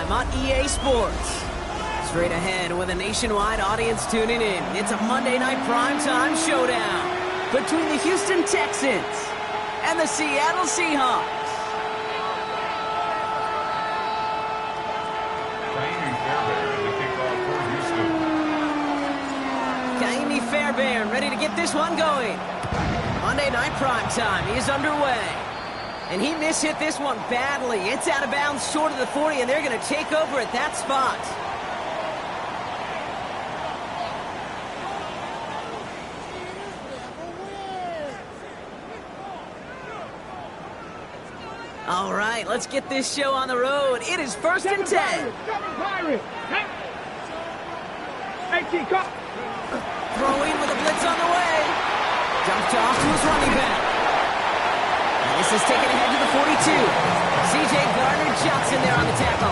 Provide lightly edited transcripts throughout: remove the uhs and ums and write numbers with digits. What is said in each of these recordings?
time on EA Sports. Straight ahead with a nationwide audience tuning in. It's a Monday night primetime showdown between the Houston Texans and the Seattle Seahawks. Fairbairn ready to get this one going. Monday night primetime is underway. And he mishit this one badly. It's out of bounds short of the 40, and they're going to take over at that spot. All right, let's get this show on the road. It is 1st and 10. Throwing with a blitz on the way. Dumped off to his running back. And this is taken ahead to the 42. C.J. Gardner-Johnson there on the tackle.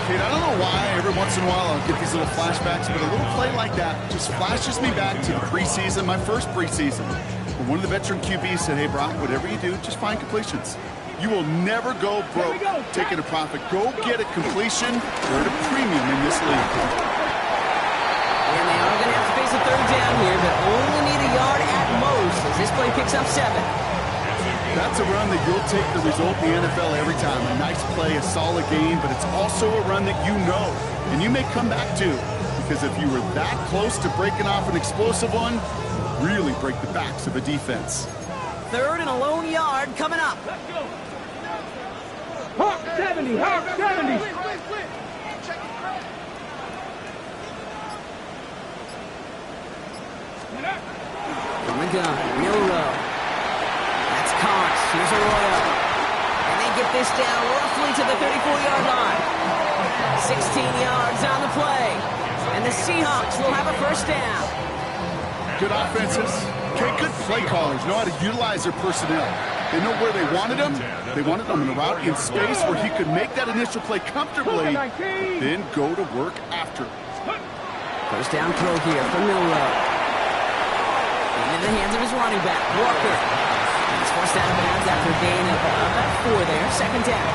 Kate, I don't know why every once in a while I'll get these little flashbacks, but a little play like that just flashes me back to the preseason, my first preseason. Where one of the veteran QBs said, hey, Brock, whatever you do, just find completions. You will never go broke taking a profit. Go get a completion. You're at a premium in this league. And they are going to have to face a third down here, but only need a yard at most as this play picks up 7. That's a run that you'll take the result in the NFL every time. A nice play, a solid game, but it's also a run that you know, and you may come back to, because if you were that close to breaking off an explosive one, really break the backs of a defense. 3rd and a lone yard coming up. Let's go. Hawk 70, Hawk 70. From the gun, Milrow. That's Cox. Here's Arroyo. And they get this down roughly to the 34-yard line. 16 yards on the play. And the Seahawks will have a first down. Good offenses. Okay, good play callers know how to utilize their personnel. They know where they wanted them. They wanted them in a route in space where he could make that initial play comfortably, then go to work after. First down throw here for Milrow. In the hands of his running back, Walker. He's forced out of bounds after a gain of about 4 there. 2nd down.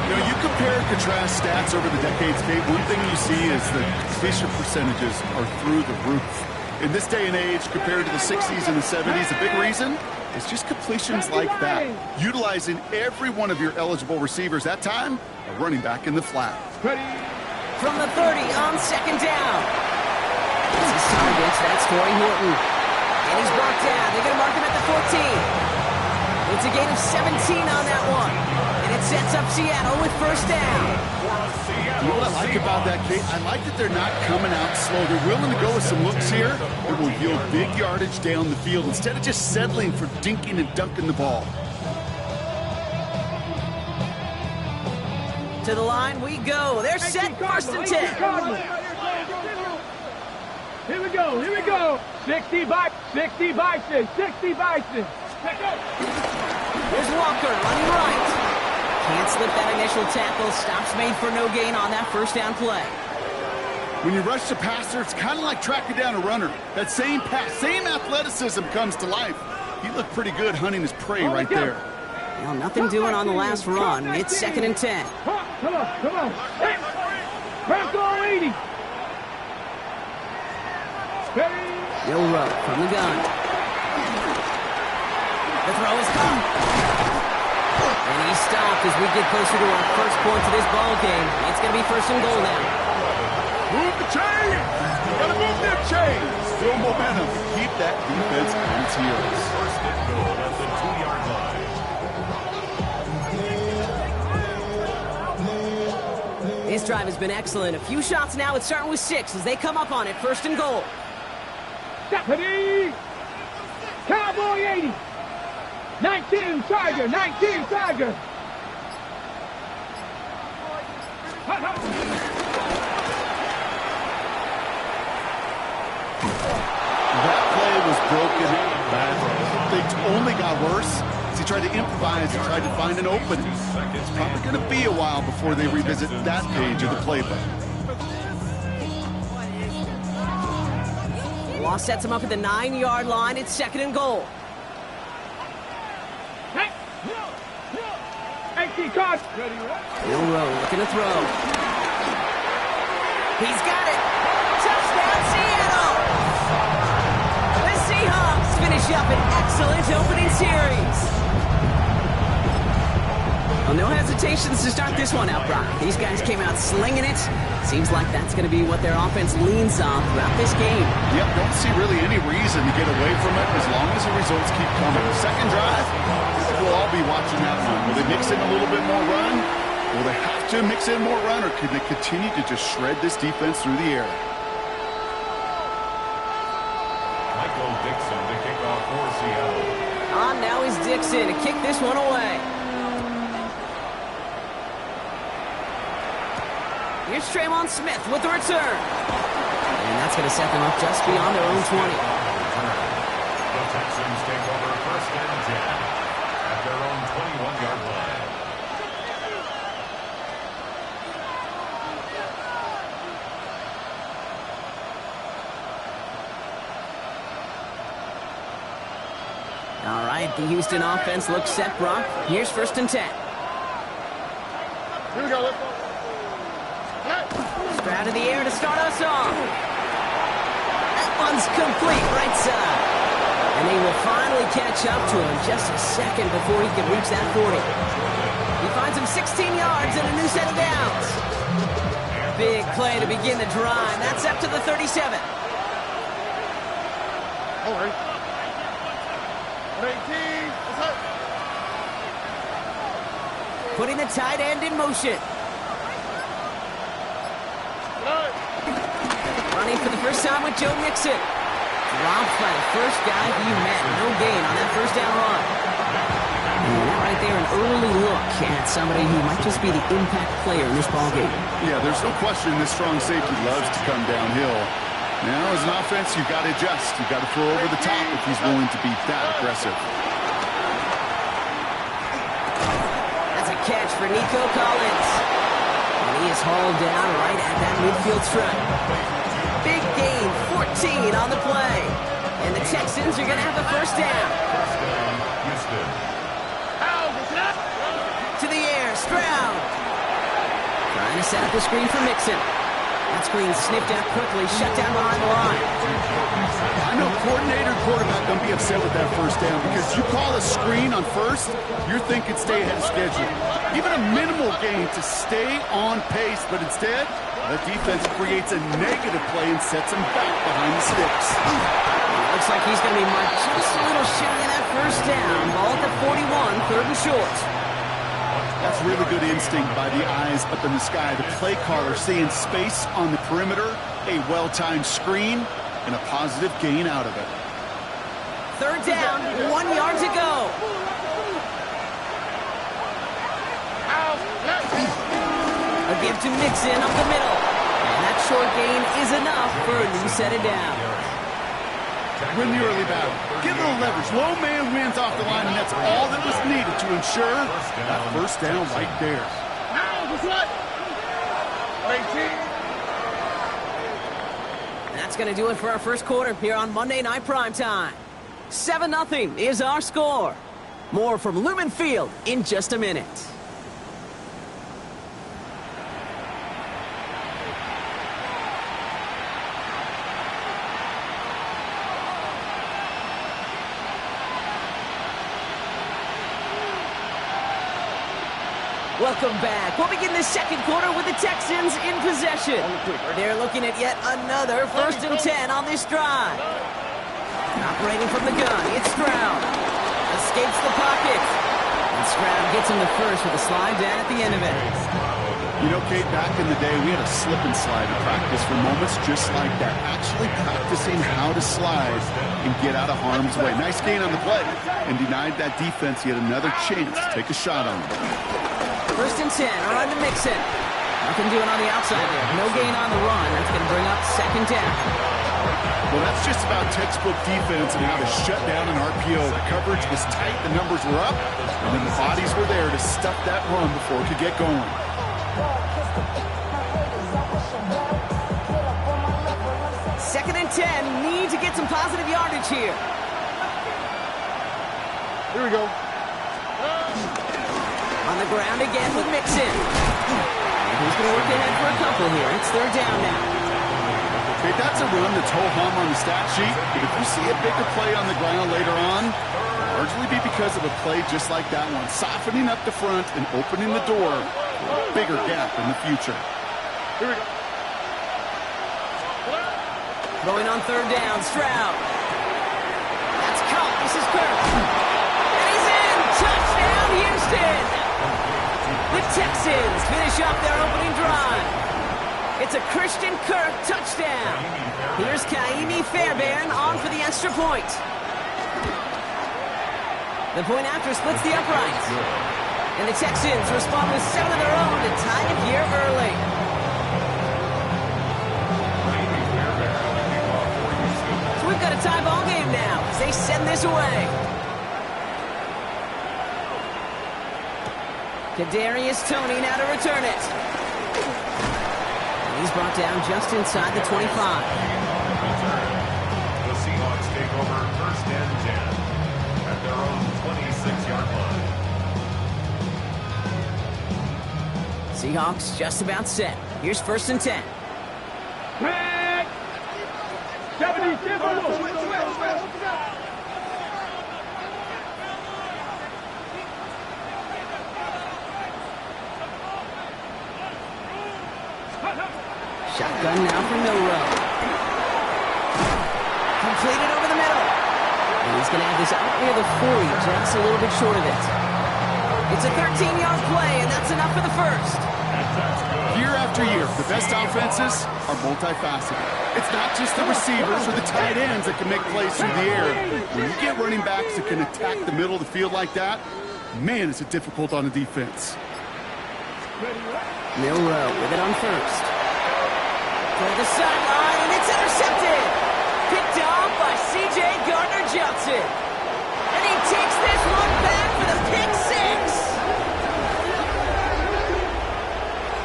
You know, you compare and contrast stats over the decades, Kate. One thing you see is the completion percentages are through the roof. In this day and age, compared to the 60s and the 70s, the big reason is just completions like that. Utilizing every one of your eligible receivers. That time, a running back in the flat. From the 30 on 2nd down. This is targets. That's Torrey Horton. And he's brought down. They're going to mark him at the 14. It's a gain of 17 on that one. And it sets up Seattle with first down. You know what I like about that, Kate? I like that they're not coming out slow. They're willing to go with some looks here that will yield big yardage down the field instead of just settling for dinking and dunking the ball. To the line we go. They're set 1st and 10. Here we go, here we go. 60 Bison, 60 Bison, 60 Bison. Here's Walker running right. Can't slip that initial tackle. Stops made for no gain on that first down play. When you rush the passer, it's kind of like tracking down a runner. That same pass, same athleticism comes to life. He looked pretty good hunting his prey right there. Well, nothing doing on the last run. It's 2nd and 10. Come on, come on. Hey, Bronco 80. Milrow from the gun. The throw is caught. And he's stopped as we get closer to our first point of this ball game. It's going to be 1st and goal now. Move the chain! Gotta move them chains! Still momentum. Keep that defense on its heels. 1st and goal at the 2-yard line. This drive has been excellent. A few shots now. It's starting with 6 as they come up on it. 1st and goal. Deputy! Cowboy 80! 19 Tiger! 19 Tiger! That play was broken. Things only got worse as he tried to improvise and tried to find an opening. It's probably going to be a while before they revisit that page of the playbook. Loss sets him up at the 9-yard line. It's 2nd and goal. Hey, Cut. Bill Rowe looking to throw. He's got it. Touchdown, Seattle. The Seahawks finish up an excellent opening series. Well, no hesitations to start this one out, Brock. These guys came out slinging it. Seems like that's going to be what their offense leans on throughout this game. Yep, don't see really any reason to get away from it as long as the results keep coming. Second drive, we'll all be watching that one. Will they mix in a little bit more run? Will they have to mix in more run, or could they continue to just shred this defense through the air? Michael Dixon to kick off for Seattle. On now is Dixon to kick this one away. Here's Tremon Smith with the return. And that's going to set them up just beyond their own 20. The Texans take over first and 10 at their own 21-yard line. All right, the Houston offense looks set, Brock. Here's first and 10. Here we go. Stroud in the air to start us off. That one's complete, right side. And they will finally catch up to him just a second before he can reach that 40. He finds him 16 yards and a new set of downs. Big play to begin the drive. That's up to the 37. All right. 18. Putting the tight end in motion. Running for the first time with Joe Mixon. Dropped by the first guy he met. No gain on that first down run. And that right there, an early look at somebody who might just be the impact player in this ballgame. Yeah, there's no question this strong safety loves to come downhill. Now, as an offense, you've got to adjust. You've got to throw over the top if he's willing to be that aggressive. That's a catch for Nico Collins. And he is hauled down right at that midfield stripe. Big gain, 14 on the play. And the Texans are going to have the first down. Houston. To the air, Stroud. Trying to set up the screen for Mixon. That screen sniffed out quickly, shut down behind the line. I know coordinator and quarterback don't be upset with that first down because you call a screen on first, you're thinking stay ahead of schedule. Even a minimal gain to stay on pace, but instead, the defense creates a negative play and sets him back behind the sticks. Looks like he's going to be marked just a little shy of that first down. Ball at the 41, third and short. That's really good instinct by the eyes up in the sky. The play caller seeing space on the perimeter, a well-timed screen, and a positive gain out of it. Third down, 1 yard to go. A give to Mixon up the middle. And that short gain is enough for a new set of downs. Win the early battle. Get a little leverage. Low man wins off the line, and that's all that was needed to ensure that first down right there. That's going to do it for our first quarter here on Monday Night Primetime. 7-0 is our score. More from Lumen Field in just a minute. Welcome back. We'll begin the second quarter with the Texans in possession. They're looking at yet another first and 10 on this drive. Operating from the gun, it's Stroud. Escapes the pocket. And Stroud gets him the first with a slide down at the end of it. You know, Kate, back in the day, we had a slip and slide in practice for moments just like that. Actually practicing how to slide and get out of harm's way. Nice gain on the play. And denied that defense yet another chance to take a shot on them. First and 10, run to Mixon. Nothing doing on the outside there. No gain on the run. That's going to bring up second down. Well, that's just about textbook defense and how to shut down an RPO. The coverage was tight, the numbers were up, and then the bodies were there to stuff that run before it could get going. Second and 10, need to get some positive yardage here. Here we go. On the ground again with Mixon. And he's going to work ahead for a couple here. It's third down now. Okay, that's a run that's ho-hum on the stat sheet, but if you see a bigger play on the ground later on, it'll largely be because of a play just like that one, softening up the front and opening the door for a bigger gap in the future. Here we go. Throwing on third down, Stroud. That's caught. This is Kirk. And he's in. Touchdown, Houston. The Texans finish off their opening drive. It's a Christian Kirk touchdown. Here's Kaimi Fairbairn on for the extra point. The point after splits the upright. And the Texans respond with 7 of their own to tie it here early. So we've got a tie ball game now as they send this away. Kadarius Toney now to return it. And he's brought down just inside the 25. The Seahawks take over first and 10 at their own 26-yard line. Seahawks just about set. Here's first and 10. Quick! 77! Shotgun now for Milrow. Completed over the middle. And he's going to have this out near the 40, just a little bit short of it. It's a 13-yard play, and that's enough for the first. Year after year, the best offenses are multifaceted. It's not just the receivers or the tight ends that can make plays through the air. When you get running backs that can attack the middle of the field like that, man, is it difficult on the defense. Milrow with it on first. For the sideline, and it's intercepted. Picked off by C.J. Gardner-Johnson. And he takes this one back for the pick six.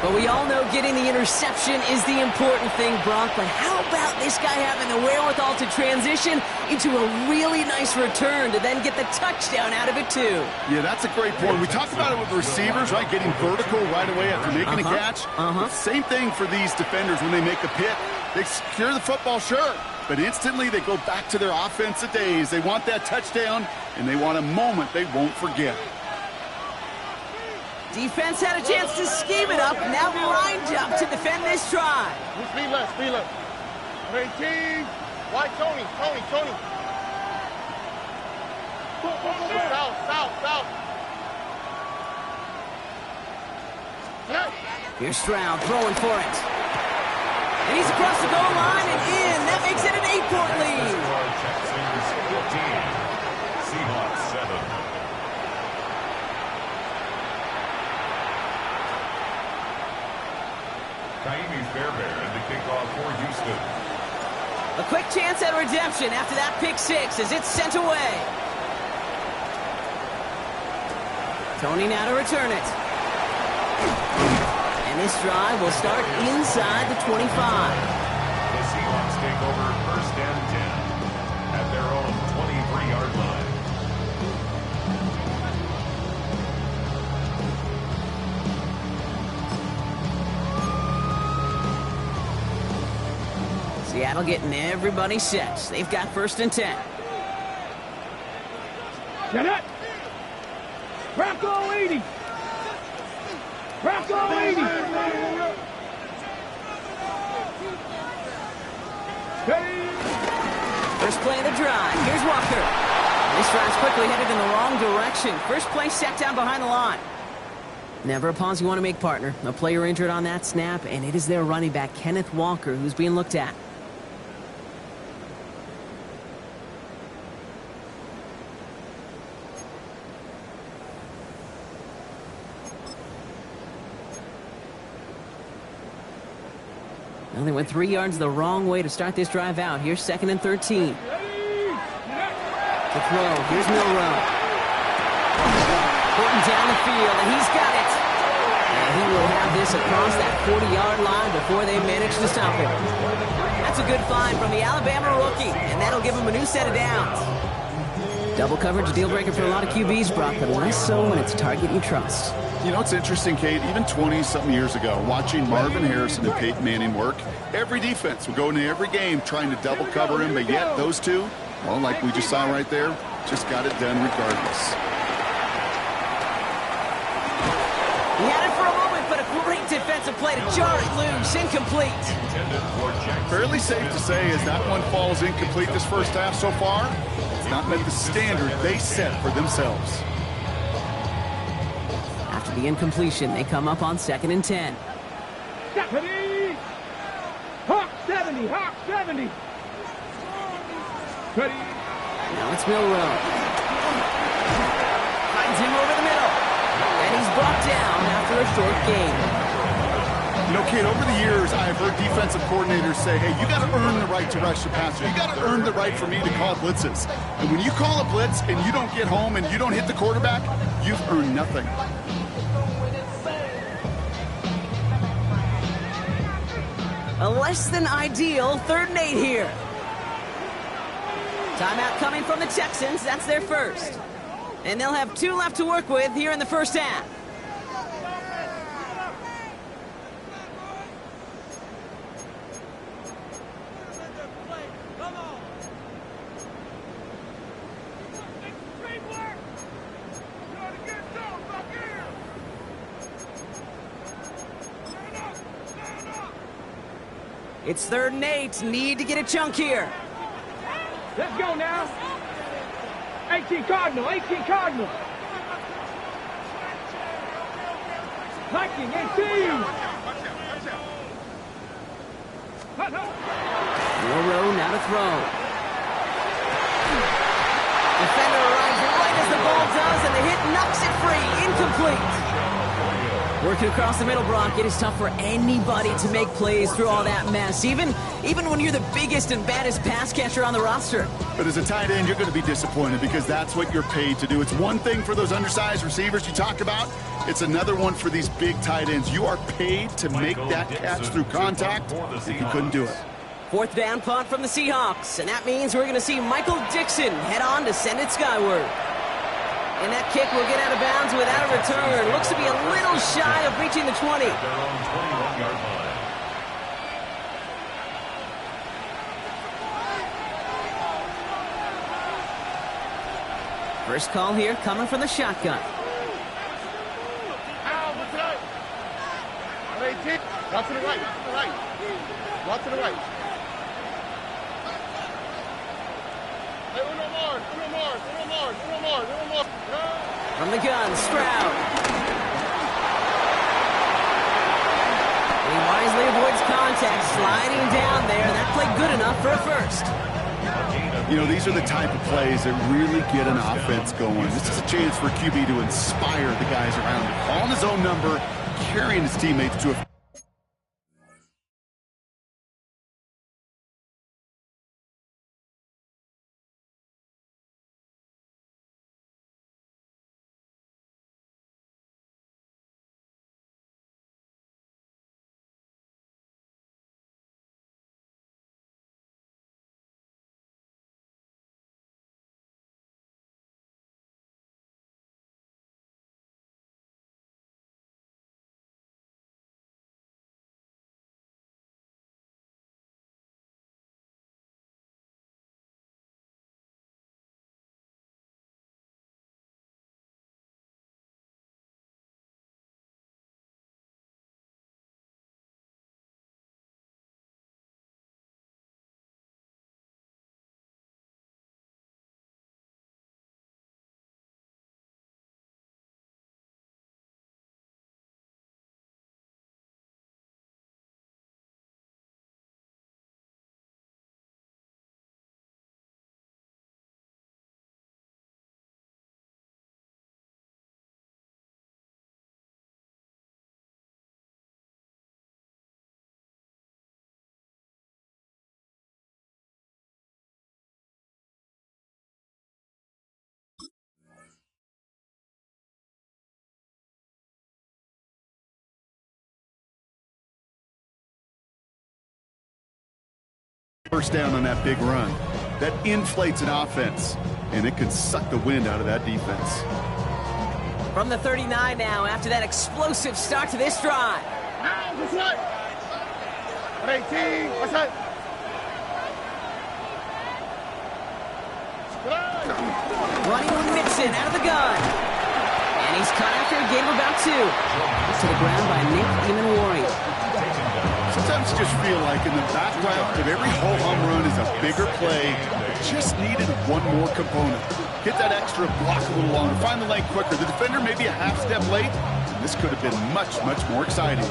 But we all know getting the interception is the important thing, Brock. But how about this guy having the wherewithal to transition into a really nice return to then get the touchdown out of it, too? Yeah, that's a great point. We talk about it with the receivers, right? Getting vertical right away after making a catch. Same thing for these defenders when they make a pick. They secure the football, sure, but instantly they go back to their offensive days. They want that touchdown, and they want a moment they won't forget. Defense had a chance to scheme it up. Now line jump to defend this try. Speed left, speed left. 18. Why Tony? Tony. South. Here's Stroud throwing for it. And he's across the goal line and in. That makes it an 8-point lead. Texans 15, Seahawks 7. Kaimi Fairbairn to kick off for Houston. A quick chance at redemption after that pick six as it's sent away. Toney now to return it. And this drive will start inside the 25. The Seahawks take over first and 10 at their own 23-yard line. Seattle getting everybody set. They've got first and 10. Get it! Bronco 80! Bronco 80! First play of the drive. Here's Walker. This drive's quickly headed in the wrong direction. First play set down behind the line. Never a pause you want to make, partner. A player injured on that snap, and it is their running back, Kenneth Walker, who's being looked at. Well, they went 3 yards the wrong way to start this drive out. Here's second and 13. The throw. Here's Milrow. Putting down the field, and he's got it. And he will have this across that 40-yard line before they manage to stop him. That's a good find from the Alabama rookie, and that'll give him a new set of downs. Double coverage, a deal breaker for a lot of QBs, Brock, but less so when it's a target you trust. You know, it's interesting, Kate, even 20-something years ago, watching Marvin Harrison and Peyton Manning work, every defense would go into every game trying to double cover him, but yet those two, well, like we just saw right there, just got it done regardless. He had it for a moment, but a great defensive play to jar it loose. Incomplete. Fairly safe to say as that one falls incomplete this first half so far, it's not met the standard they set for themselves. After the incompletion, they come up on 2nd and 10. 70! Hawk 70! Hawk 70! Ready? Now it's Milrow. Finds him over the middle. And he's brought down after a short gain. You know, Kate, over the years, I've heard defensive coordinators say, hey, you got to earn the right to rush the passer. You got to earn the right for me to call blitzes. And when you call a blitz and you don't get home and you don't hit the quarterback, you've earned nothing. A less than ideal 3rd and 8 here. Timeout coming from the Texans. That's their first. And they'll have 2 left to work with here in the first half. It's 3rd and 8. Need to get a chunk here. Let's go now. 18 Cardinal, 18 Cardinal. Hiking, 18. Milrow now to throw. Defender arrives right as the ball does, and the hit knocks it free. Incomplete. Working across the middle, Brock, it is tough for anybody to make plays through all that mess, even when you're the biggest and baddest pass catcher on the roster. But as a tight end, you're going to be disappointed because that's what you're paid to do. It's one thing for those undersized receivers you talk about. It's another one for these big tight ends. You are paid to make that catch through contact, and you couldn't do it. 4th down punt from the Seahawks, and that means we're going to see Michael Dixon head on to send it skyward. And that kick will get out of bounds without a return. Looks to be a little shy of reaching the 20. Their own 21-yard line. First call here coming from the shotgun. Walk to the right. Walk to the right. Hey, uno more. From the gun, Stroud. He wisely avoids contact, sliding down there. That played good enough for a first. You know, these are the type of plays that really get an offense going. This is a chance for QB to inspire the guys around him. Calling his own number, carrying his teammates to a... First down on that big run. That inflates an offense, and it can suck the wind out of that defense. From the 39 now, after that explosive start to this drive. Now, this way. 18, what's that? Running with Mixon out of the gun. And he's cut after a gain of about 2. To the ground by Nick Eamon-Warren. Sometimes you just feel like in the background of every ho-hum run is a bigger play. It just needed one more component. Get that extra block a little longer. Find the lane quicker. The defender may be a half step late. This could have been much, much more exciting.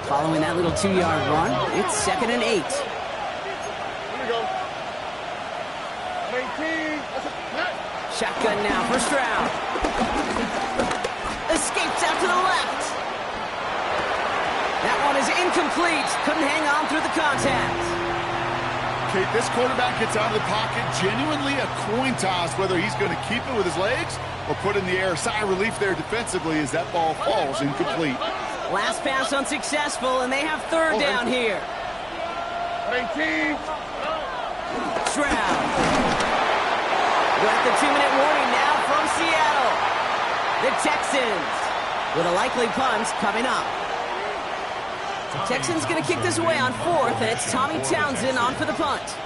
Following that little 2-yard run, it's 2nd and 8. Here we go. 18, what's that? Shotgun now, first round. Escapes out to the left. That one is incomplete. Couldn't hang on through the contact. Okay, this quarterback gets out of the pocket. Genuinely a coin toss whether he's going to keep it with his legs or put in the air. Sigh of relief there defensively as that ball falls incomplete. Last pass unsuccessful, and they have 3rd down here. 18. Stroud. Got the 2-minute warning now from Seattle. The Texans with a likely punt coming up. Texans going to kick this away on 4th, and it's Tommy Townsend on for the punt.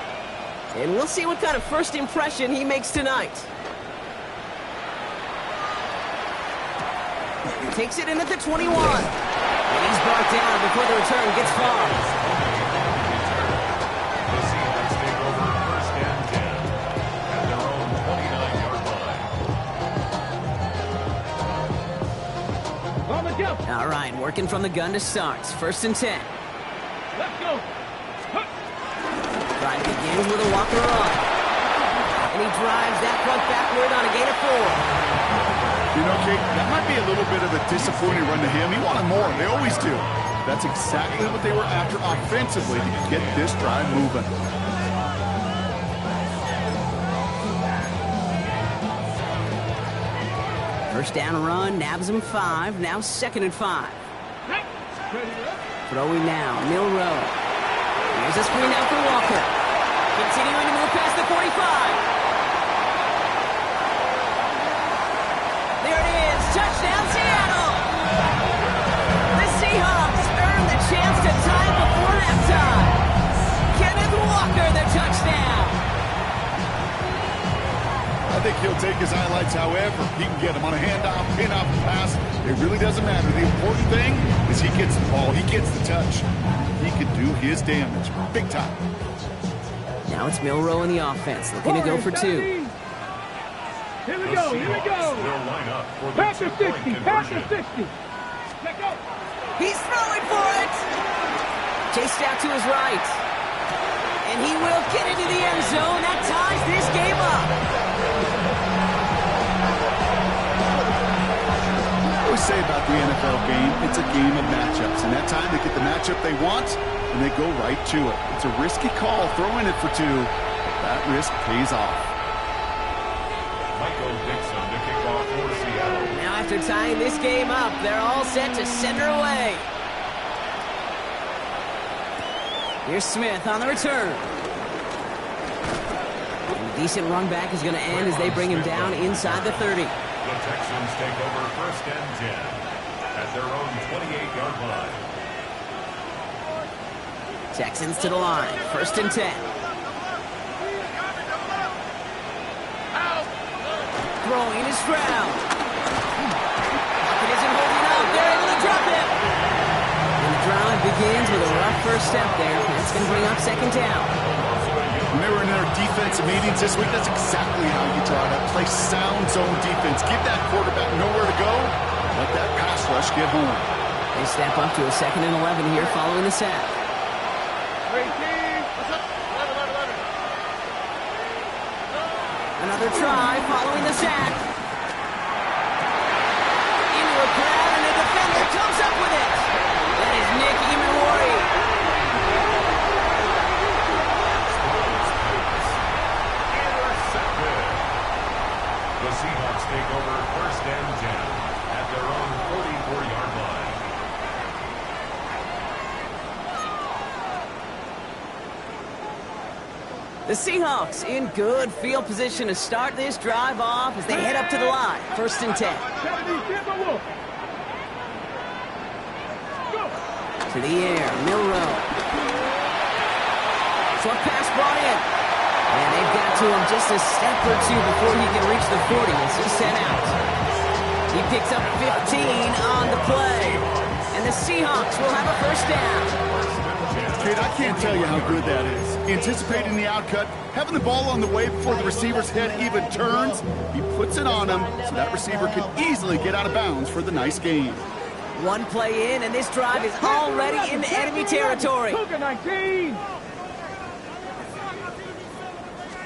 And we'll see what kind of first impression he makes tonight. Takes it in at the 21. And he's brought down before the return gets far. The Seahawks take over 1st and 10 at their own 29-yard line. On the jump. All right, working from the gun to start. 1st and 10. Let's go. Drive begins with a walker run. And he drives that punt backward on a gain of 4. You know, Kate, that might be a little bit of a disappointing run to him. He wanted more. They always do. That's exactly what they were after offensively to get this drive moving. First down run, nabs him 5. Now 2nd and 5. Throwing now, Milroe. Here's a screen out for Walker. Continuing to move past the 45. There it is, touchdown Seattle! The Seahawks earn the chance to tie before halftime. Kenneth Walker, the touchdown. I think he'll take his highlights however he can get them on a handoff, pin-off, pass. It really doesn't matter. The important thing is he gets the ball. He gets the touch. He can do his damage. Big time. Now it's Milroe in the offense, looking to go for 2. Here we go, here we go. Will line up for the Pass to 2-point 60, pass to conversion. 60. Let go. He's throwing for it! Chased out to his right. And he will get into the end zone. That ties this game up. I always say about the NFL game, it's a game of matchups. And that time they get the matchup they want, and they go right to it. It's a risky call, throwing it for 2. That risk pays off. To kick off for Seattle. Now after tying this game up, they're all set to send her away. Here's Smith on the return. And a decent run back is going to end as they bring him down inside the 30. The Texans take over 1st and 10 at their own 28-yard line. Texans to the line. 1st and 10. Throwing is Stroud. It isn't holding up. They're able to drop him. And the drive begins with a rough first step there. That's going to bring up 2nd down. When they were in their defensive meetings this week, that's exactly how you try to play sound zone defense. Give that quarterback nowhere to go. Let that pass rush get home. They step up to a 2nd and 11 here following the sack. 18, what's up? 11. Another try following the sack. Into a crowd, and the defender comes up with it. That is Nick Eamon-Warren. Intercepted. The Seahawks take over 1st and 10 at their own 44-yard line. The Seahawks in good field position to start this drive off as they head up to the line. 1st and 10. To the air, Milrow. Short pass brought in. And they've got to him just a step or two before he can reach the 40 as he's sent out. He picks up 15 on the play. And the Seahawks will have a 1st down. Kid, I can't tell you how good that is. Anticipating the outcut, having the ball on the way before the receiver's head even turns, he puts it on him so that receiver can easily get out of bounds for the nice gain. One play in, and this drive is already in enemy territory. 19.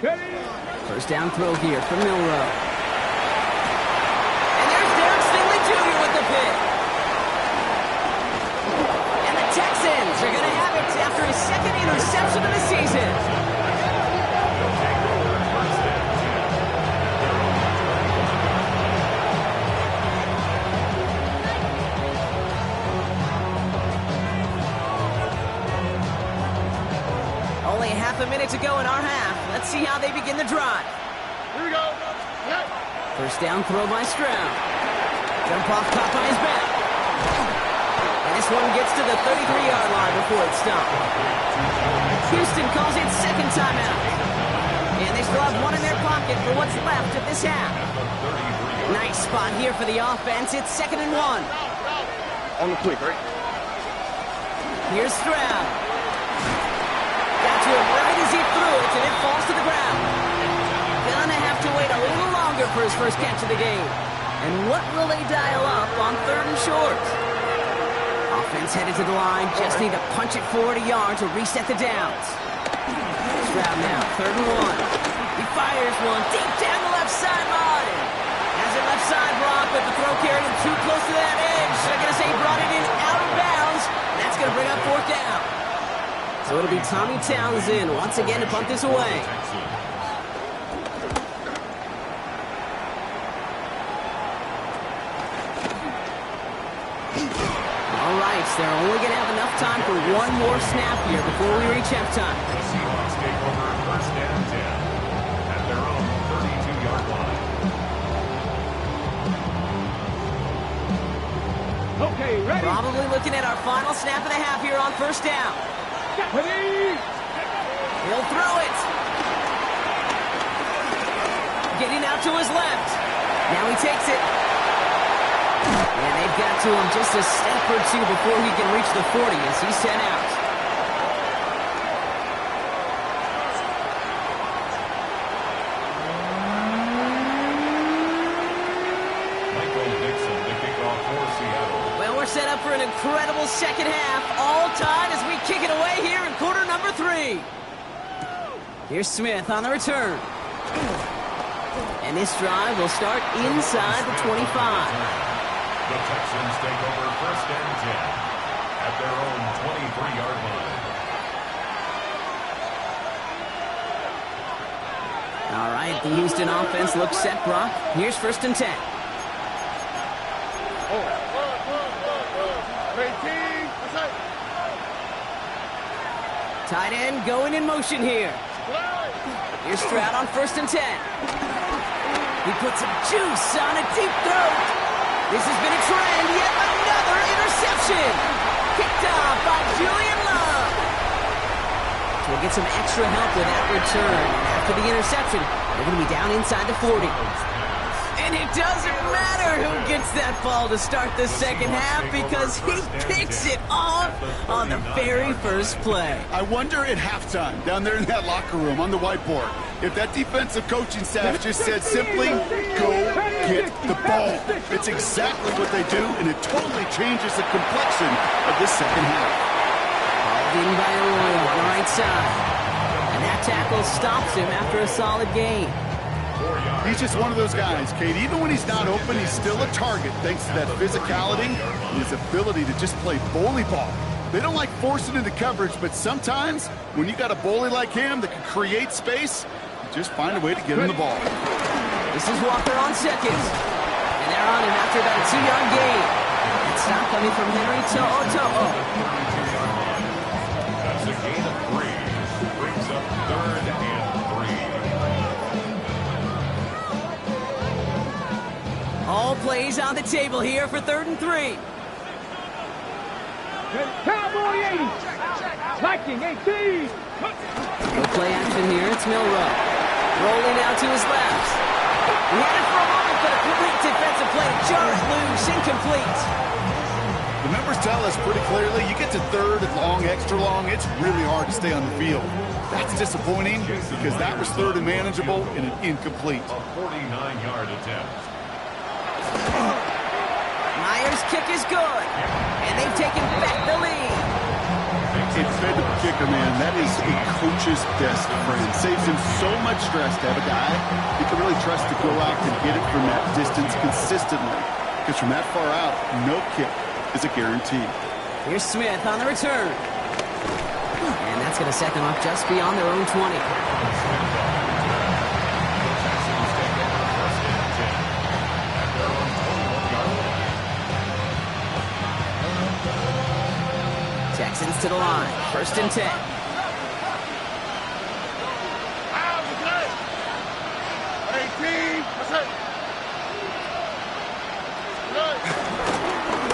1st down throw here from Milrow. And there's Derek Stingley Jr. with the pick. And the Texans are going to have it after his 2nd interception of the season. Only half a minute to go in our half. Let's see how they begin the drive. Here we go. Yeah. 1st down throw by Stroud. Jump off top on his back. And this one gets to the 33-yard line before it's stopped. Houston calls it 2nd timeout. And they still have one in their pocket for what's left of this half. Nice spot here for the offense. It's 2nd and 1. On the quick, right? Here's Stroud. Got to him right as he threw it, and it falls to the ground. Gonna have to wait a little longer for his first catch of the game. And what will they dial up on 3rd and short? Offense headed to the line, just need to punch it 40 yards to reset the downs. Stroud now, 3rd and 1. He fires one deep down the left sideline. Has it left side block, but the throw carried him too close to that edge. They're going to say he brought it in out of bounds. And that's going to bring up 4th down. So it'll be Tommy Townsend once again to punt this away. All right, so they're only going to have enough time for one more snap here before we reach halftime. The Seahawks take over 1st and 10 at their own 32-yard line. Okay, ready? Probably looking at our final snap of the half here on 1st down. Ready? He'll throw it. Getting out to his left. Now he takes it. And they've got to him just a step or two before he can reach the 40 as he's sent out. Well, we're set up for an incredible 2nd half. All tied as we kick it away here in quarter number 3. Here's Smith on the return. And this drive will start inside the 25. The Texans take over 1st and 10 at their own 23-yard line. All right, the Houston offense looks set, Brock. Here's 1st and 10. Tight end going in motion here. Here's Stroud on 1st and 10. He puts some juice on a deep throw. This has been a trend, yet another interception. Kicked off by Julian Love. So we'll get some extra help with that return. And after the interception, they're going to be down inside the 40. And it doesn't matter who gets that ball to start the 2nd half because he picks it off on the very first play. I wonder at halftime, down there in that locker room on the whiteboard, if that defensive coaching staff just said simply, go get the ball. It's exactly what they do, and it totally changes the complexion of this 2nd half. Hauled in by Arroyo on the right side. And that tackle stops him after a solid gain. He's just one of those guys, Kate. Even when he's not open, he's still a target thanks to that physicality and his ability to just play bully ball. They don't like forcing into coverage, but sometimes when you got a bully like him that can create space, you just find a way to get him the ball. This is Walker on 2nd. And they're on him after about a 2-yard gain. That stop coming from Henry To'o. That's a gain of 3. Brings up 3rd and plays on the table here for 3rd and 3. Cowboy 80. Viking 18. No play action here. It's Milrow. Rolling out to his left. He had it for a moment, but a complete defensive play to jar it loose. Incomplete. The numbers tell us pretty clearly, you get to 3rd and long, extra long, it's really hard to stay on the field. That's disappointing because that was 3rd and manageable and an incomplete. A 49-yard attempt. Myers' kick is good, and they've taken back the lead. Dependable kicker, man. That is a coach's best friend. Saves him so much stress to have a guy you can really trust to go out and get it from that distance consistently. Because from that far out, no kick is a guarantee. Here's Smith on the return. And that's going to set them up just beyond their own 20. Texans to the line. 1st and 10.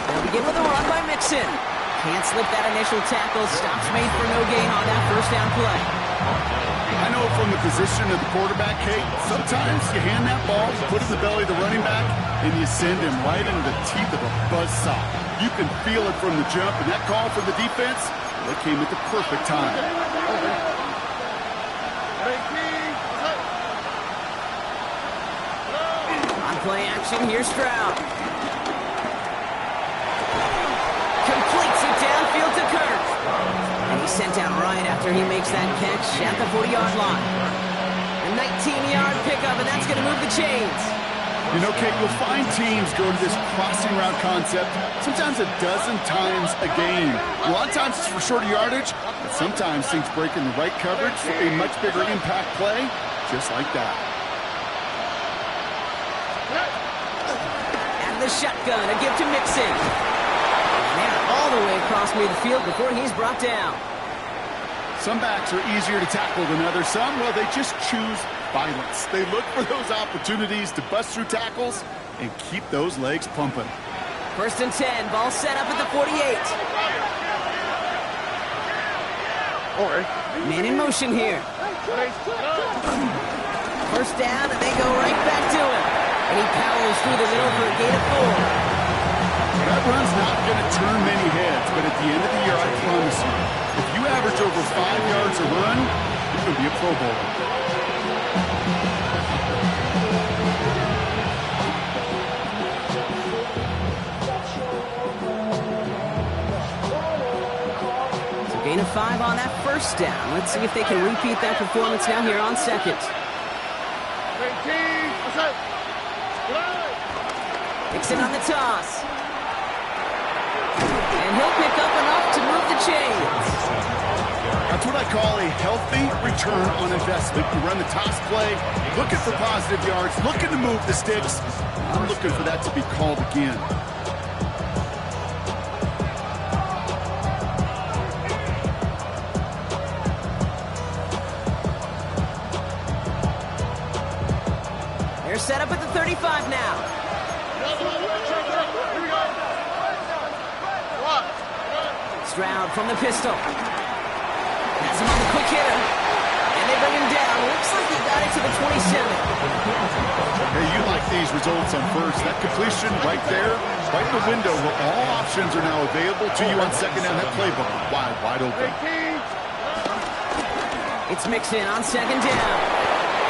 They'll begin with a run by Mixon. Can't slip that initial tackle. Stops made for no gain on that 1st down play. I know from the position of the quarterback, Kate, sometimes you hand that ball, put it in the belly of the running back, and you send him right into the teeth of a buzzsaw. You can feel it from the jump, and that call from the defense, that came at the perfect time. On play action, here's Stroud. Completes it downfield to Kirk. And he's sent out right after he makes that catch at the 40-yard line. A 19-yard pickup, and that's going to move the chains. You know, Kate, you'll find teams go to this crossing route concept sometimes a dozen times a game. A lot of times it's for shorter yardage, but sometimes things break in the right coverage for a much bigger impact play, just like that. And the shotgun, a give to Mixon. And they're all the way across midfield before he's brought down. Some backs are easier to tackle than others. Some, well, they just choose violence. They look for those opportunities to bust through tackles and keep those legs pumping. 1st and 10, ball set up at the 48. Man in motion here. 1st down, and they go right back to him. And he powers through the middle for a gain of 4. That run's not going to turn many heads, but at the end of the year, I promise you, if you average over 5 yards a run, you're going to be a Pro Bowler. So gain of 5 on that 1st down. Let's see if they can repeat that performance now here on 2nd. Mixon on the toss. And he'll pick up enough to move the chains. That's what I call a healthy return on investment. You run the toss play, looking for positive yards, looking to move the sticks. I'm looking for that to be called again. They're set up at the 35 now. Stroud from the pistol. Has him on the quick hitter. And they bring him down. Looks like he got it to the 27. Hey, you like these results on 1st. That completion right there, right in the window where all options are now available to you on 2nd down. That playbook wide open. It's Mixon on 2nd down.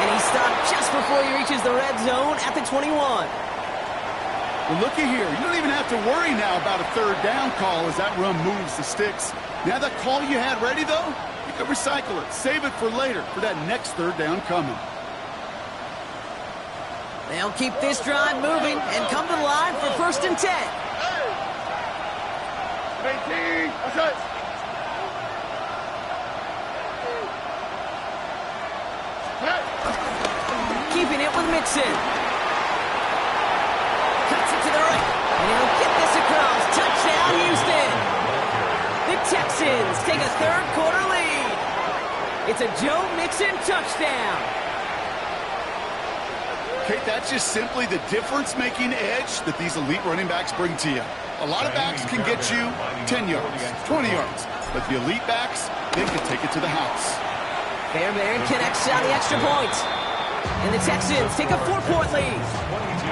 And he stopped just before he reaches the red zone at the 21. Well, looky here. You don't even have to worry now about a 3rd down call as that run moves the sticks. Now that call you had ready, though, you can recycle it. Save it for later for that next 3rd down coming. They'll keep this drive moving and come to the line for 1st and 10. Keeping it with Mixon. Cuts it to the right. And he'll get this across. Touchdown, Houston. The Texans take a 3rd quarter lead. It's a Joe Mixon touchdown. Kate, that's just simply the difference-making edge that these elite running backs bring to you. A lot of backs can get you 10 yards, 20 yards, but the elite backs, they can take it to the house. Fairbairn connects on the extra point. And the Texans take a 4-point lead. 22.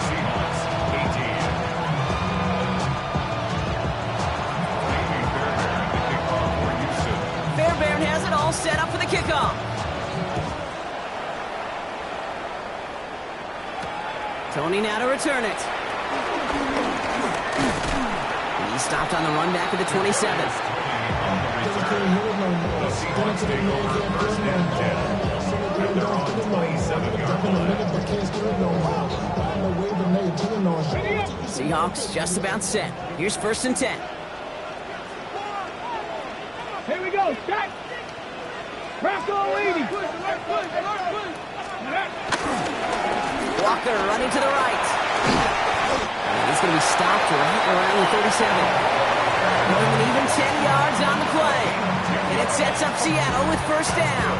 Seahawks 18. Fairbairn has it all set up for the kickoff. Tony now to return it. He stopped on the run back at the 27. The Seahawks take over first and 10. At their own 27-yard line. Seahawks just about set. Here's 1st and 10. Here we go, check. Bronco leading. Walker running to the right. He's going to be stopped right around the 37. More than even 10 yards on the play. And it sets up Seattle with 1st down.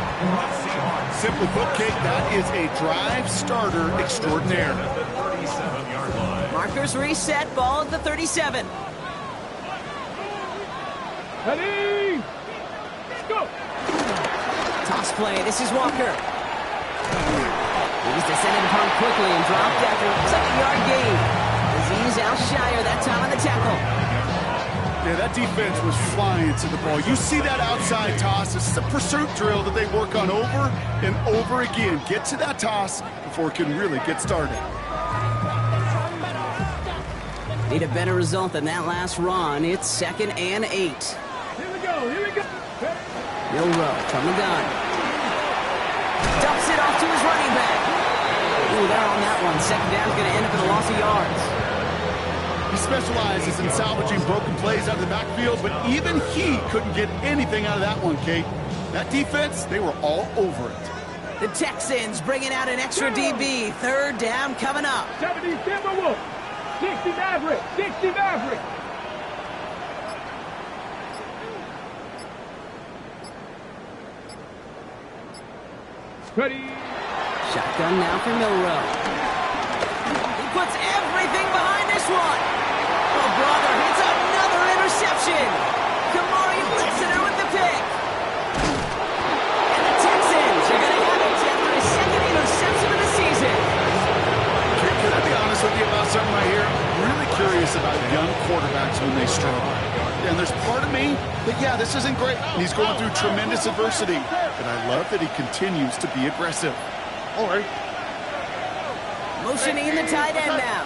Simply put, Kate, that is a drive starter extraordinaire. 37-yard line. Markers reset, ball at the 37. Ready? Go. Toss play, this is Walker. He's descended upon quickly and dropped after a 2nd-yard gain. Aziz Al-Shire that time on the tackle. Yeah, that defense was flying to the ball. You see that outside toss. This is a pursuit drill that they work on over and over again. Get to that toss before it can really get started. Need a better result than that last run. It's 2nd and 8. Here we go, here we go. Milrow from the gun. Dumps it off to his running back. Ooh, they're on that one. 2nd down's going to end up in a loss of yards. He specializes in salvaging broken plays out of the backfield, but even he couldn't get anything out of that one, Kate. That defense, they were all over it. The Texans bringing out an extra DB. 3rd down coming up. 70 Timberwolves. 60 Maverick. 60 Maverick. Ready. Shotgun now for Milrow. He puts everything behind this one. Oh, brother, it's another interception. Kamari Listener with the pick. And the Texans are going to have it for his 2nd interception of the season. Can I be honest with you about something right here? I'm really curious about young quarterbacks when they struggle. And there's part of me that, yeah, this isn't great. And he's going through tremendous adversity. But I love that he continues to be aggressive. All right. Motioning the tight end now.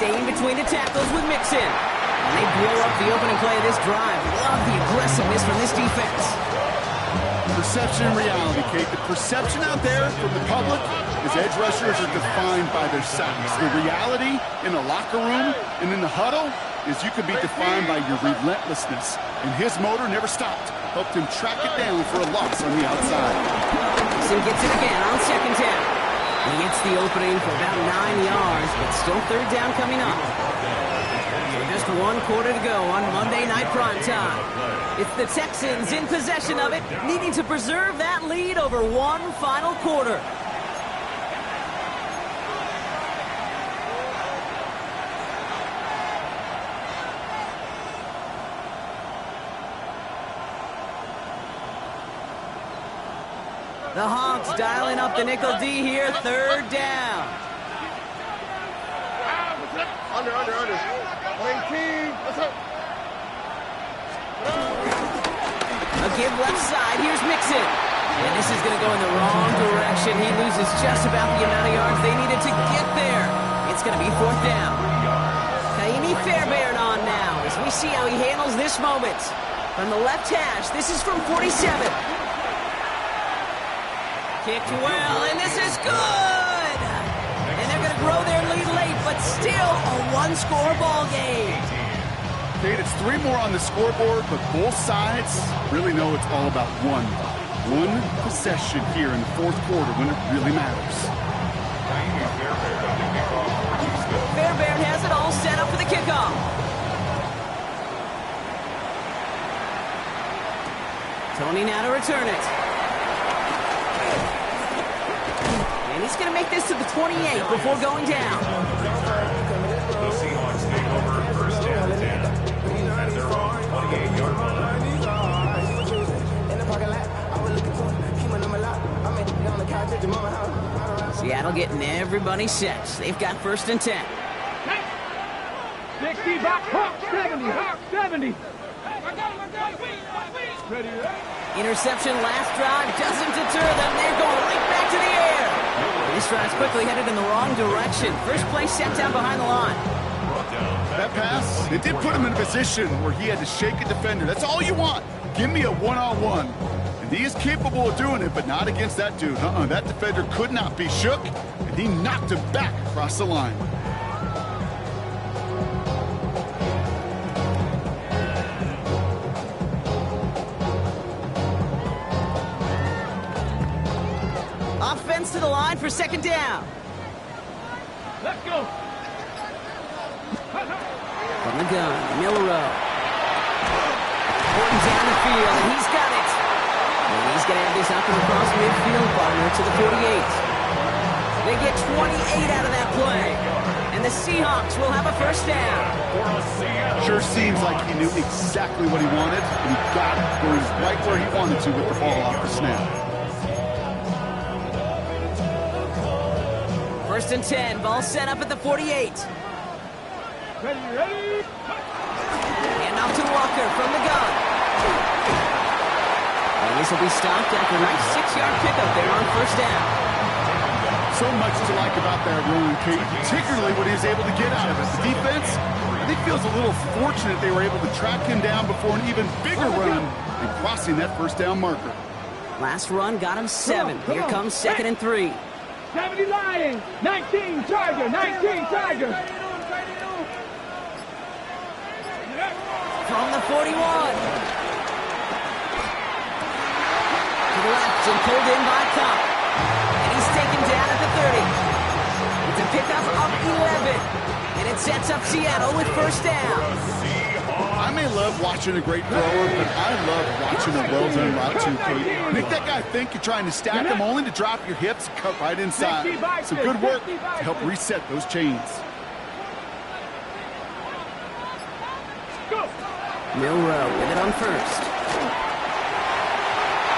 Staying between the tackles with Mixon. And they blow up the opening play of this drive. Love the aggressiveness from this defense. Perception and reality, Kate. The perception out there from the public is edge rushers are defined by their size. The reality in the locker room and in the huddle is you could be defined by your relentlessness. And his motor never stopped. Helped him track it down for a loss on the outside. Mixon gets it again on 2nd down. He gets the opening for about 9 yards, but still 3rd down coming up. So just 1 quarter to go on Monday Night Primetime. It's the Texans in possession of it, needing to preserve that lead over 1 final quarter. The Hawks dialing up the nickel D here, 3rd down. Under. 19. Let's go. A give left side, here's Mixon. And this is going to go in the wrong direction. He loses just about the amount of yards they needed to get there. It's going to be 4th down. Kaimi Fairbairn on now as we see how he handles this moment. From the left hash, this is from 47. Kicked well, and this is good! And they're going to grow their lead late, but still a 1-score ball game. Kate, it's 3 more on the scoreboard, but both sides really know it's all about one possession here in the 4th quarter when it really matters. Fairbairn has it all set up for the kickoff. Tony now to return it. He's going to make this to the 28 before going down. The Seahawks take over first down and 10 at their own 28-yard line. Seattle getting everybody set. They've got first and 10. 60 back, Hawk 70, Hawk 70. Ready, Interception last drive doesn't deter them. They're going right back to the air. This drive's quickly headed in the wrong direction. First play set down behind the line. That pass, it did put him in a position where he had to shake a defender. That's all you want. Give me a one-on-one. And he is capable of doing it, but not against that dude. That defender could not be shook, and he knocked him back across the line. Offense to the line for second down. let's go. From the gun, Milrow. Porting down the field, and he's got it. And he's going to have this up and across midfield, partner, to the 48. They get 28 out of that play. And the Seahawks will have a first down. Sure seems like he knew exactly what he wanted, and he got it. Going right where he wanted to with the ball off the snap. First and 10, ball set up at the 48. Ready. And off to Walker from the gun. And this will be stopped after a nice 6-yard pickup there on first down. So much to like about that run, Kate, particularly what he was able to get out of it. The defense, I think, feels a little fortunate they were able to track him down before an even bigger run and crossing that first down marker. Last run got him 7. Here comes second and 3. 70 Lions, 19 Tiger, 19 Tiger. From the 41. To the left and pulled in by Cup. And he's taken down at the 30. It's a pickup of 11. And it sets up Seattle with first down. I may love watching a great thrower, but I love watching a well-done route too, Kate. Make that guy think you're trying to stack him only to drop your hips and cut right inside. Some good work to help reset those chains. Milrow with it on first.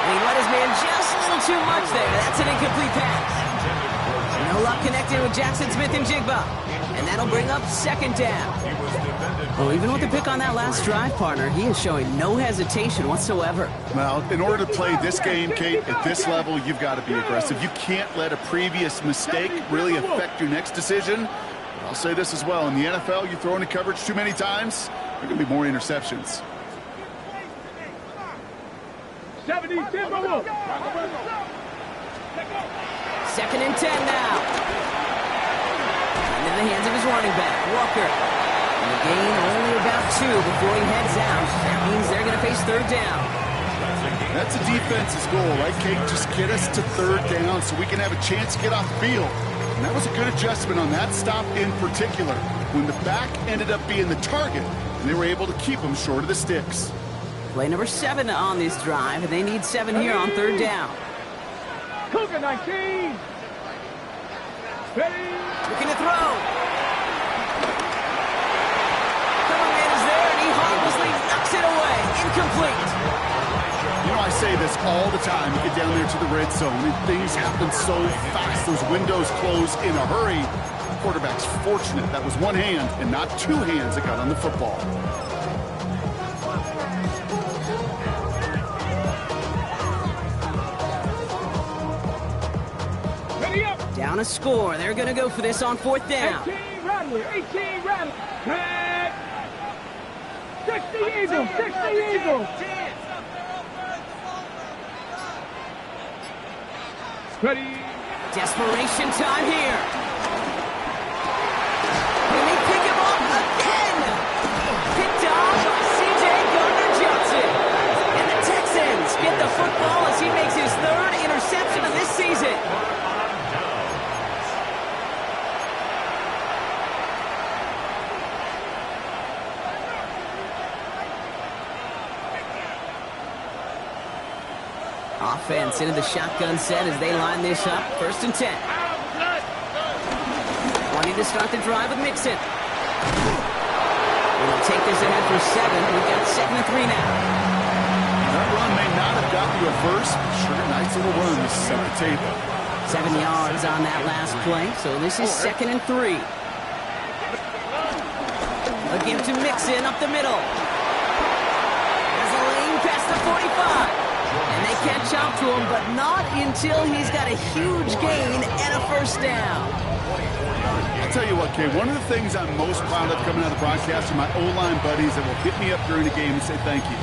And he let his man just a little too much there. That's an incomplete pass. No luck connected with Jackson Smith and Jigba. And that'll bring up second down. Well, even with the pick on that last drive, partner, he is showing no hesitation whatsoever. Well, in order to play this game, Kate, at this level, you've got to be aggressive. You can't let a previous mistake really affect your next decision. But I'll say this as well. In the NFL, you throw into coverage too many times, there are going to be more interceptions. 70 Timberwolves. Second and 10 now. Into the hands of his running back, Walker. And the gain only about 2 before he heads out. That means they're going to face third down. That's a defense's goal, right, Kate? Just get us to third down so we can have a chance to get off the field. And that was a good adjustment on that stop in particular, when the back ended up being the target, and they were able to keep him short of the sticks. Play number 7 on this drive, and they need 7 here on third down. Cougar 19. Ready. Looking to throw. Cover man is there, and he harmlessly knocks it away. Incomplete. You know, I say this all the time. You get down there to the red zone, and things happen so fast. Those windows close in a hurry. The quarterback's fortunate that was one hand and not 2 hands that got on the football. Ready up. Down a score. They're going to go for this on fourth down. 18 Rattler, 18 Rattler. Red. 60 Eagles, 60 Eagles. Ready. Desperation time here. And they pick him up again. Picked off by C.J. Gardner-Johnson. And the Texans get the football as he makes his 3rd interception of this season. Offense into the shotgun set as they line this up. First and 10. to start the drive with Mixon. We'll take this ahead for 7. We've got 2nd and 3 now. That run may not have gotten you a first, but sure, nice little run to set the table. 7 yards on that last play, so this is 2nd and 3. A give to Mixon up the middle. Has a lane past the 45. And they catch up to him, but not until he's got a huge gain and a first down. I'll tell you what, Kay, one of the things I'm most proud of coming out of the broadcast are my O-line buddies that will hit me up during the game and say thank you.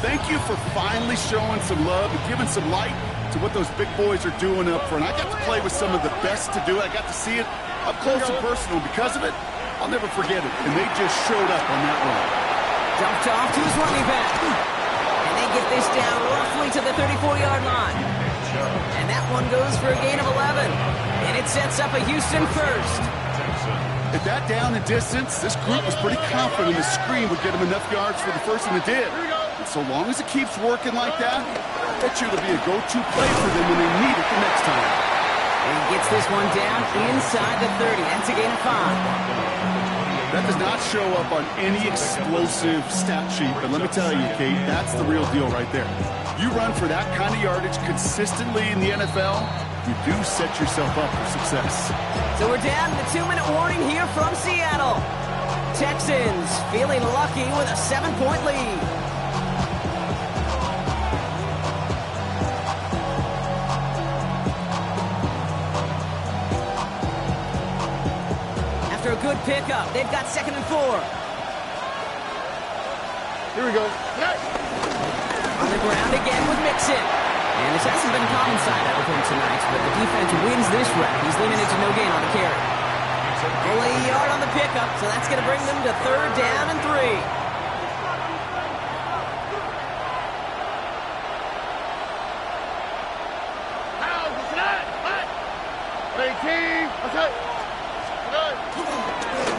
Thank you for finally showing some love and giving some light to what those big boys are doing up front. I got to play with some of the best to do it. I got to see it up close and personal. Because of it, I'll never forget it. And they just showed up on that run. Dumped off to his running back. And they get this down roughly to the 34-yard line. And that one goes for a gain of 11. And it sets up a Houston first. At that down and distance, this group was pretty confident the screen would get them enough yards for the first, and it did. And so long as it keeps working like that, I bet you it'll be a go-to play for them when they need it the next time. And he gets this one down inside the 30. That's a gain of 5. That does not show up on any explosive stat sheet, but let me tell you, Kate, that's the real deal right there. You run for that kind of yardage consistently in the NFL, you do set yourself up for success. So we're down to the 2-minute warning here from Seattle. Texans feeling lucky with a 7-point lead. After a good pickup, they've got 2nd and 4. Here we go. On the ground again with Mixon. And this hasn't been a common side out of him tonight, but the defense wins this round. He's leaning into no gain on the carry. Only a yard on the pickup, so that's going to bring them to 3rd down and 3.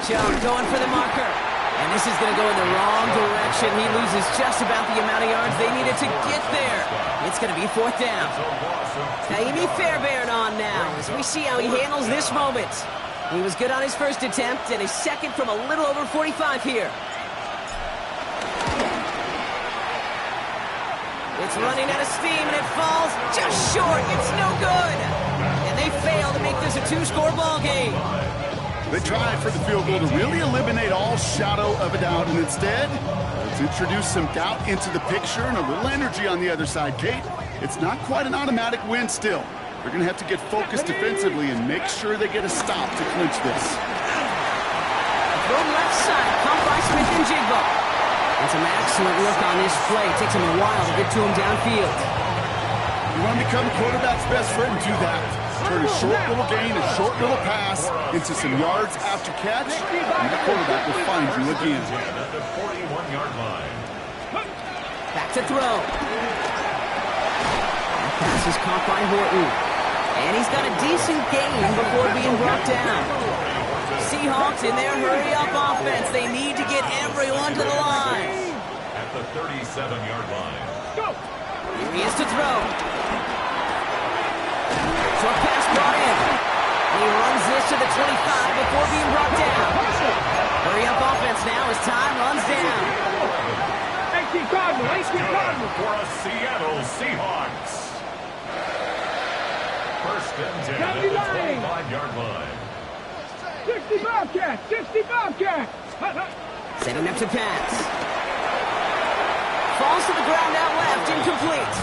Joe going for the marker. And this is going to go in the wrong direction. He loses just about the amount of yards they needed to get there. It's going to be 4th down. Amy Fairbairn on now as we see how he handles this moment. He was good on his first attempt and his second from a little over 45 here. It's running out of steam and it falls just short. It's no good. And they fail to make this a 2-score ball game. They tried for the field goal to really eliminate all shadow of a doubt, and instead, let's introduce some doubt into the picture and a little energy on the other side, Kate. It's not quite an automatic win still. They're going to have to get focused defensively and make sure they get a stop to clinch this. Throw left side, caught by Smith and Jigba. And some excellent work on this play. It takes him a while to get to him downfield. You want to become quarterback's best friend and do that. Turn a short little gain, a short little pass into some yards after catch, and the quarterback will find you again. At the 41-yard line. Back to throw. That pass is caught by Horton. And he's got a decent gain before being brought down. Seahawks in their hurry-up offense. They need to get everyone to the line. At the 37-yard line. Here he is to throw. Short pass brought in. He runs this to the 25 before being brought down. Hurry-up offense now as time runs down. 18 Cardinals. For a Seattle Seahawks. 1st and 10 at the 25-yard line. 60 Bobcats. 60 Bobcats. Setting up to pass. Falls to the ground out left, incomplete.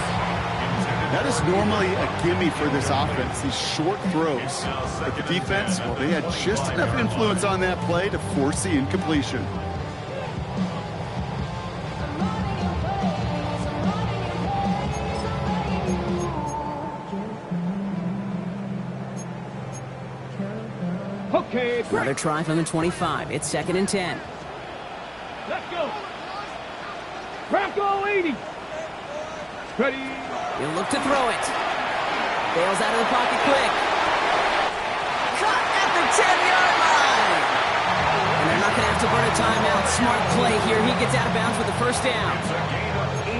That is normally a gimme for this offense, these short throws. But the defense, well, they had just enough influence on that play to force the incompletion. Okay, Another try from the 25. It's 2nd and 10. let's go. Bronco 80. Ready. He'll look to throw it. Bails out of the pocket quick. Caught at the 10-yard line. And they're not going to have to burn a timeout. Smart play here. He gets out of bounds with the first down.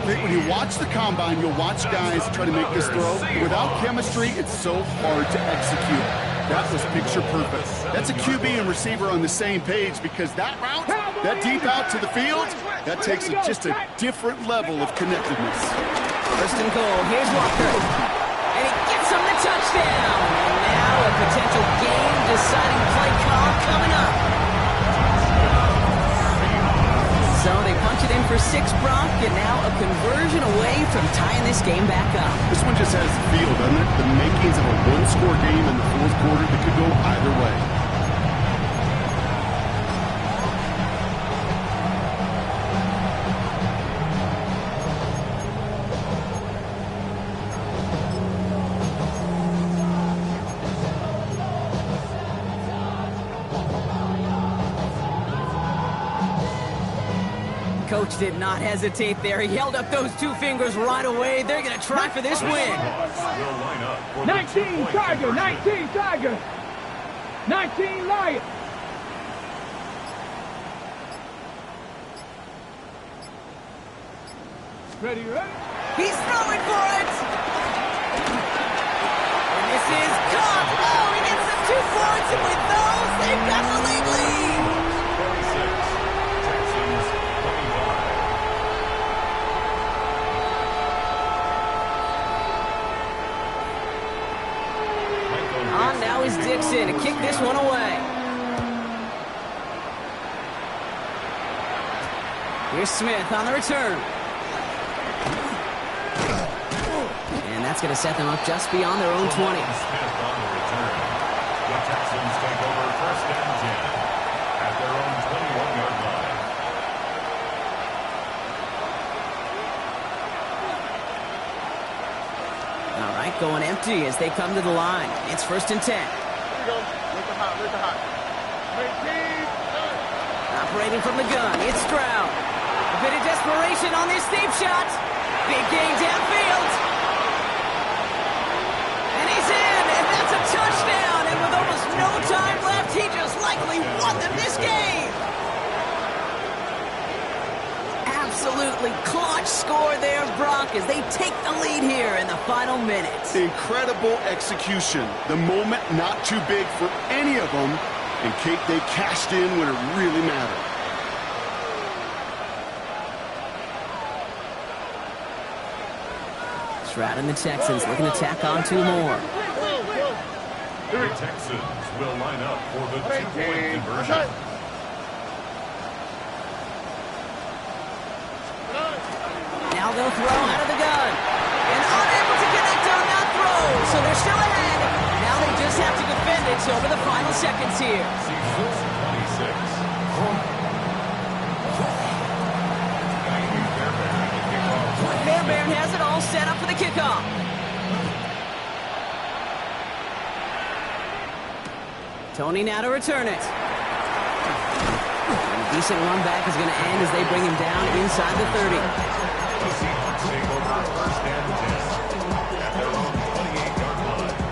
When you watch the combine, you'll watch guys try to make this throw. Without chemistry, it's so hard to execute. That was picture perfect. That's a QB and receiver on the same page because that route, that deep out to the field, that takes just a different level of connectedness. First and goal. Here's Walker. And he gets him the touchdown. And now a potential game-deciding play call coming up. So they punch it in for 6, Brock, and now a conversion away from tying this game back up. This one just has the feel, doesn't it? The makings of a one-score game in the fourth quarter that could go either way. Coach did not hesitate there. He held up those 2 fingers right away. They're going to try for this win. 19 Tiger, 19 Tiger, 19 Lion. Ready? He's throwing for it. And this is caught. Oh, he gets the 2 points, and with those, they've got the league lead. 26. Texans 25. On now is Dixon to kick this one away. Here's Smith on the return. And that's going to set them up just beyond their own 20. Smith on the return. The Texans take over first and 10 at their own 21-yard line. All right, going empty as they come to the line. It's first and 10. Here you go. Let the hot, let the hot. 19. Operating from the gun, it's Stroud. A bit of desperation on this deep shot. Big gain downfield. And he's in, and that's a touchdown. And with almost no time left, he just likely won them this game. Absolutely clutch score there, Brock, as they take the lead here in the final minutes. Incredible execution. The moment not too big for any of them. And Kate, they cashed in when it really mattered. Stroud and the Texans looking to tack on 2 more. The Texans will line up for the 2-point conversion. Now they'll throw out of the gun. And unable to connect on that throw. So they're still ahead. Now they just have to defend it over the final seconds here. Sequence 26. Van Bairn has it all set up for the kickoff. Tony now to return it. And a decent run back is going to end as they bring him down inside the 30. The Seahawks take over first and 10 at their own 28-yard line.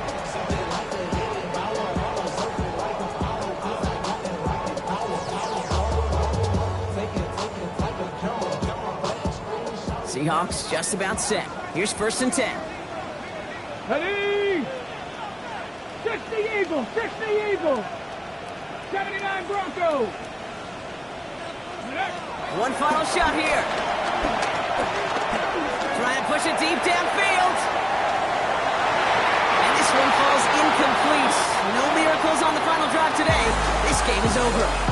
Seahawks just about set. Here's first and 10. Ready? 60 Eagles, 60 Eagles. 79 Broncos. One final shot here. Trying to push it deep downfield. And this one falls incomplete. No miracles on the final drive today. This game is over.